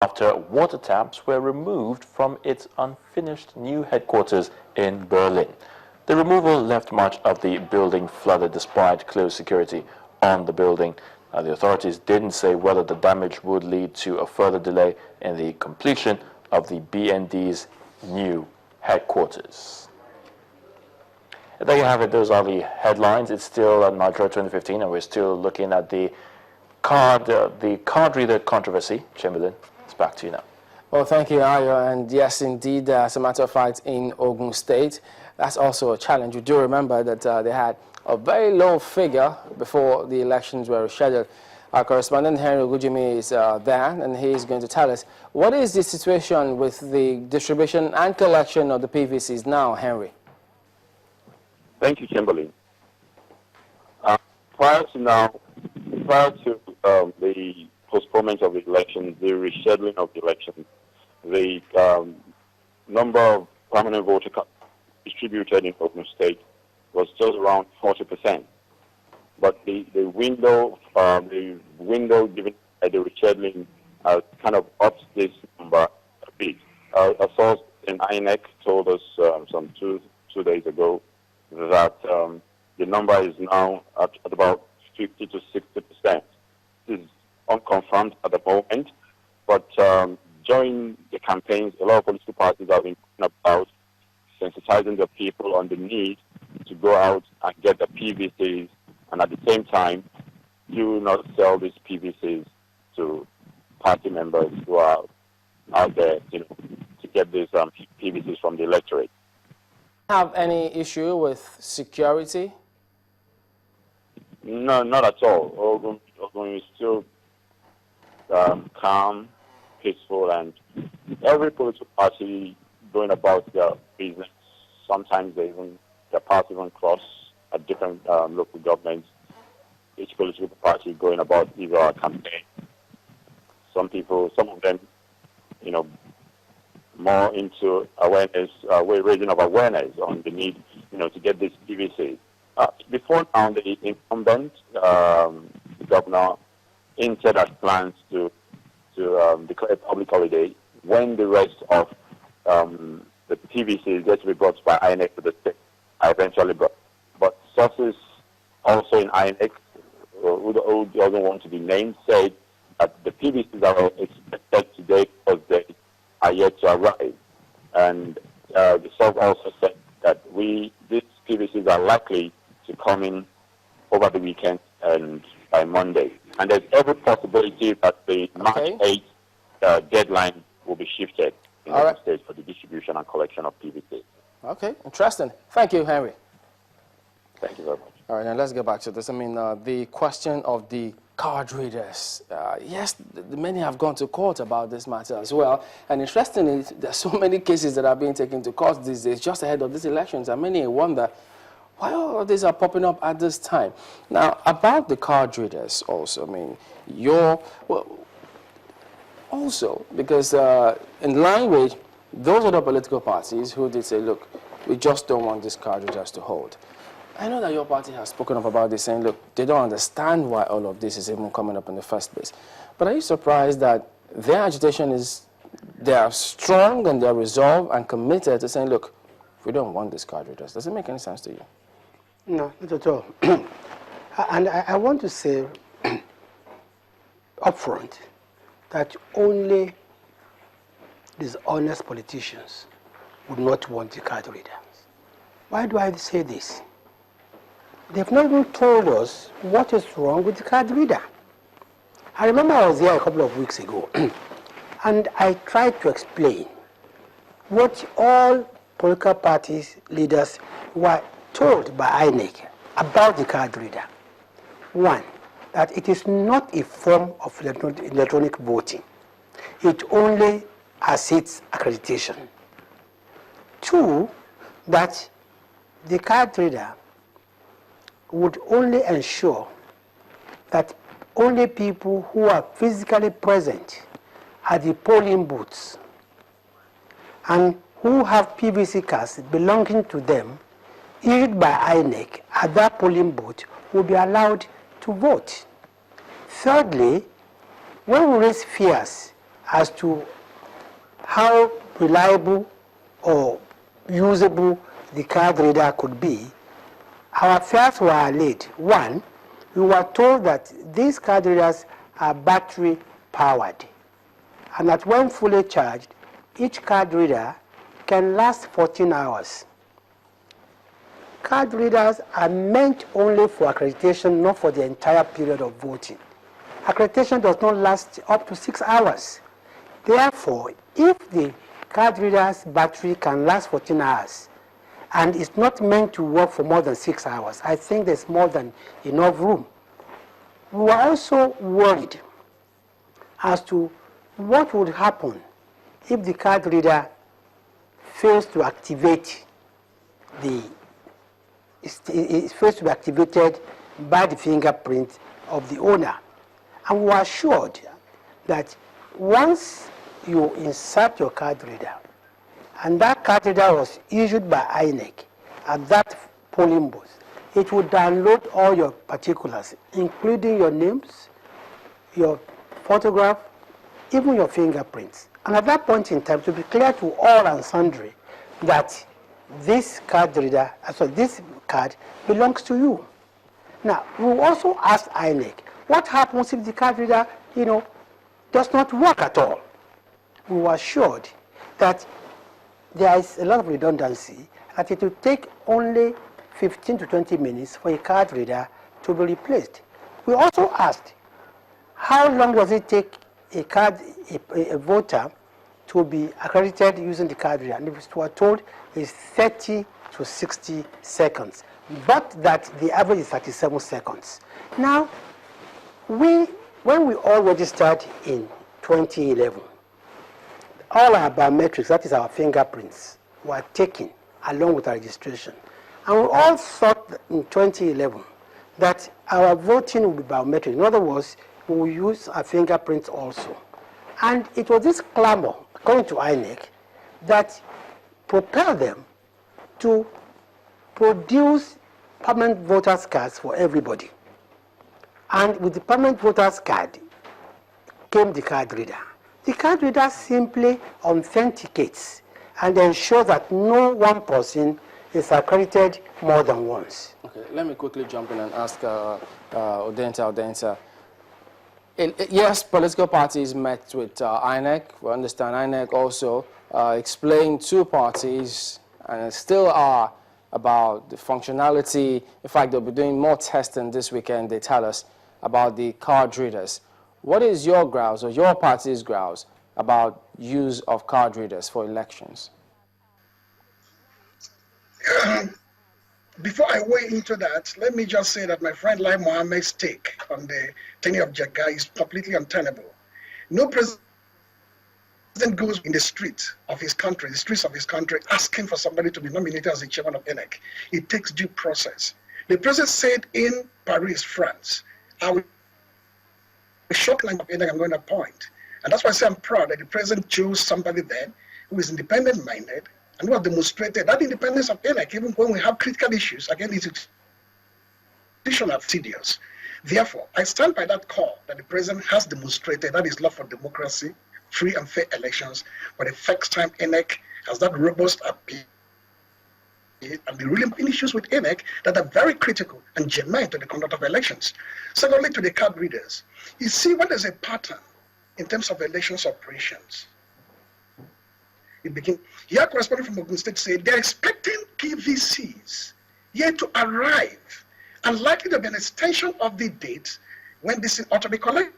after water taps were removed from its unfinished new headquarters in Berlin. The removal left much of the building flooded despite close security on the building. The authorities didn't say whether the damage would lead to a further delay in the completion of the BND's new headquarters. And there you have it. Those are the headlines. It's still Nigeria 2015, and we're still looking at the card reader controversy. Chamberlain, it's back to you now. Well, thank you, Ayo. And yes, indeed, as a matter of fact, in Ogun State, that's also a challenge. You do remember that they had a very low figure before the elections were scheduled. Our correspondent, Henry Ogujimi, is there, and he's going to tell us what is the situation with the distribution and collection of the PVCs now, Henry? Thank you, Chamberlain. Prior to the postponement of the elections, the rescheduling of the elections, the number of permanent voter cards distributed in Ogun State was just around 40%. But the window given by the rescheduling kind of ups this number a bit. A source in INEC told us some two days ago that the number is now at about 50 to 60%. This is unconfirmed at the moment, but during the campaigns, a lot of political parties have been about sensitizing the people on the need to go out and get the PVCs, and at the same time, do not sell these PVCs to party members who are out there, to get these PVCs from the electorate. Have any issue with security? No, not at all. Ogun is still calm, peaceful, and every political party going about their business. Sometimes their paths even cross at different local governments. Each political party going about either a campaign. Some of them, more into awareness, raising of awareness on the need, to get this PVC. Before now, the incumbent governor hinted at plans to declare a public holiday when the rest of the PVC gets to be brought by INEC to the state. I eventually brought. But sources also in INEC, who doesn't want to be named, said that the PVCs are expected today because they are yet to arrive. And the source also said that these PVCs are likely to come in over the weekend and by Monday. And there's every possibility that the March 8th deadline will be shifted in the state for the distribution and collection of PVC. Okay, interesting. Thank you, Henry. Thank you very much. All right, now let's get back to this. I mean, the question of the card readers. Yes, many have gone to court about this matter as well. And interestingly, there are so many cases that are being taken to court these days just ahead of these elections. And many wonder why all of these are popping up at this time. Now, about the card readers also, I mean, also, because in language, those are the political parties who did say, look, we just don't want these card readers to hold. I know that your party has spoken up about this, saying, look, they don't understand why all of this is even coming up in the first place. But are you surprised that their agitation is, they are strong and they're resolved and committed to saying, look, we don't want these card readers? Does it make any sense to you? No, not at all. And I want to say upfront that only these honest politicians would not want the card readers. Why do I say this? They've not even told us what is wrong with the card reader. I remember I was here a couple of weeks ago, and I tried to explain what all political parties leaders were told by INEC about the card reader. One, that it is not a form of electronic voting. It only has its accreditation. Two, that the card reader would only ensure that only people who are physically present at the polling booths and who have PVC cards belonging to them issued by INEC at that polling booth will be allowed to vote. Thirdly, when we raise fears as to how reliable or usable the card reader could be, our fears were allayed. One, we were told that these card readers are battery powered, and that when fully charged, each card reader can last 14 hours. Card readers are meant only for accreditation, not for the entire period of voting. Accreditation does not last up to 6 hours. Therefore, if the card reader's battery can last 14 hours and it's not meant to work for more than 6 hours, I think there's more than enough room. We were also worried as to what would happen if the card reader fails to activate it fails to be activated by the fingerprint of the owner. And we were assured that once you insert your card reader, and that card reader was issued by INEC at that polling booth, it would download all your particulars, including your names, your photograph, even your fingerprints. And at that point in time, to be clear to all and sundry that this card reader, so this card belongs to you. Now, we also asked INEC, what happens if the card reader, does not work at all? We were assured that there is a lot of redundancy, that it will take only 15 to 20 minutes for a card reader to be replaced. We also asked, how long does it take a voter to be accredited using the card reader? And we were told is 30 to 60 seconds, but that the average is 37 seconds. Now, when we all registered in 2011, all our biometrics, that is our fingerprints, were taken along with our registration. And we all thought in 2011 that our voting would be biometric. In other words, we will use our fingerprints also. And it was this clamor, according to INEC, that propelled them to produce permanent voters' cards for everybody. And with the permanent voters' card came the card reader. The card reader simply authenticates and ensures that no one person is accredited more than once. Okay, let me quickly jump in and ask Odenta. Yes, political parties met with INEC. We understand INEC also explained to parties, and still are, about the functionality. In fact, they'll be doing more testing this weekend, they tell us, about the card readers. What is your grounds, or your party's grounds, about use of card readers for elections? Before I weigh into that, let me just say that my friend Lai Mohammed's take on the tenure of Jaga is completely untenable. No president goes in the streets of his country, asking for somebody to be nominated as the chairman of INEC. It takes due process. The president said in Paris, France, I will short line of INEC I'm going to appoint. And that's why I say I'm proud that the president chose somebody then who is independent-minded and who has demonstrated that independence of INEC, even when we have critical issues, again, it's institutional failures. Therefore, I stand by that call that the president has demonstrated that his love for democracy, free and fair elections. For the first time, INEC has that robust appeal and the really issues with INEC that are very critical and germane to the conduct of elections. Secondly, to the card readers, you see when there's a pattern in terms of elections operations. It begins here. Correspondent from Ogun State said they're expecting PVCs yet to arrive, and likely to be an extension of the date when this ought to be collected.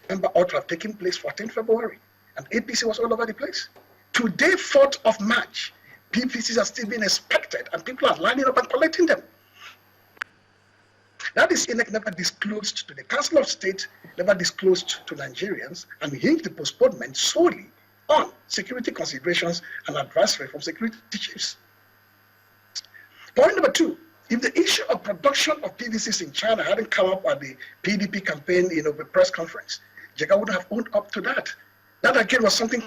Remember, ought to have taken place 14th February, and APC was all over the place. Today, 4th of March, PVCs are still being expected, and people are lining up and collecting them. That is INEC never disclosed to the Council of State, never disclosed to Nigerians, and hinged the postponement solely on security considerations and advisory from security chiefs. Point number 2, if the issue of production of PVCs in China hadn't come up at the PDP campaign, the press conference, Jega would have owned up to that. That again was something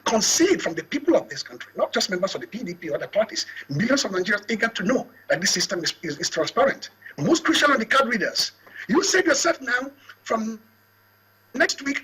concealed from the people of this country, not just members of the PDP or other parties. Millions of Nigerians eager to know that this system is transparent. Most crucial on the card readers. You said yourself now, from Next week,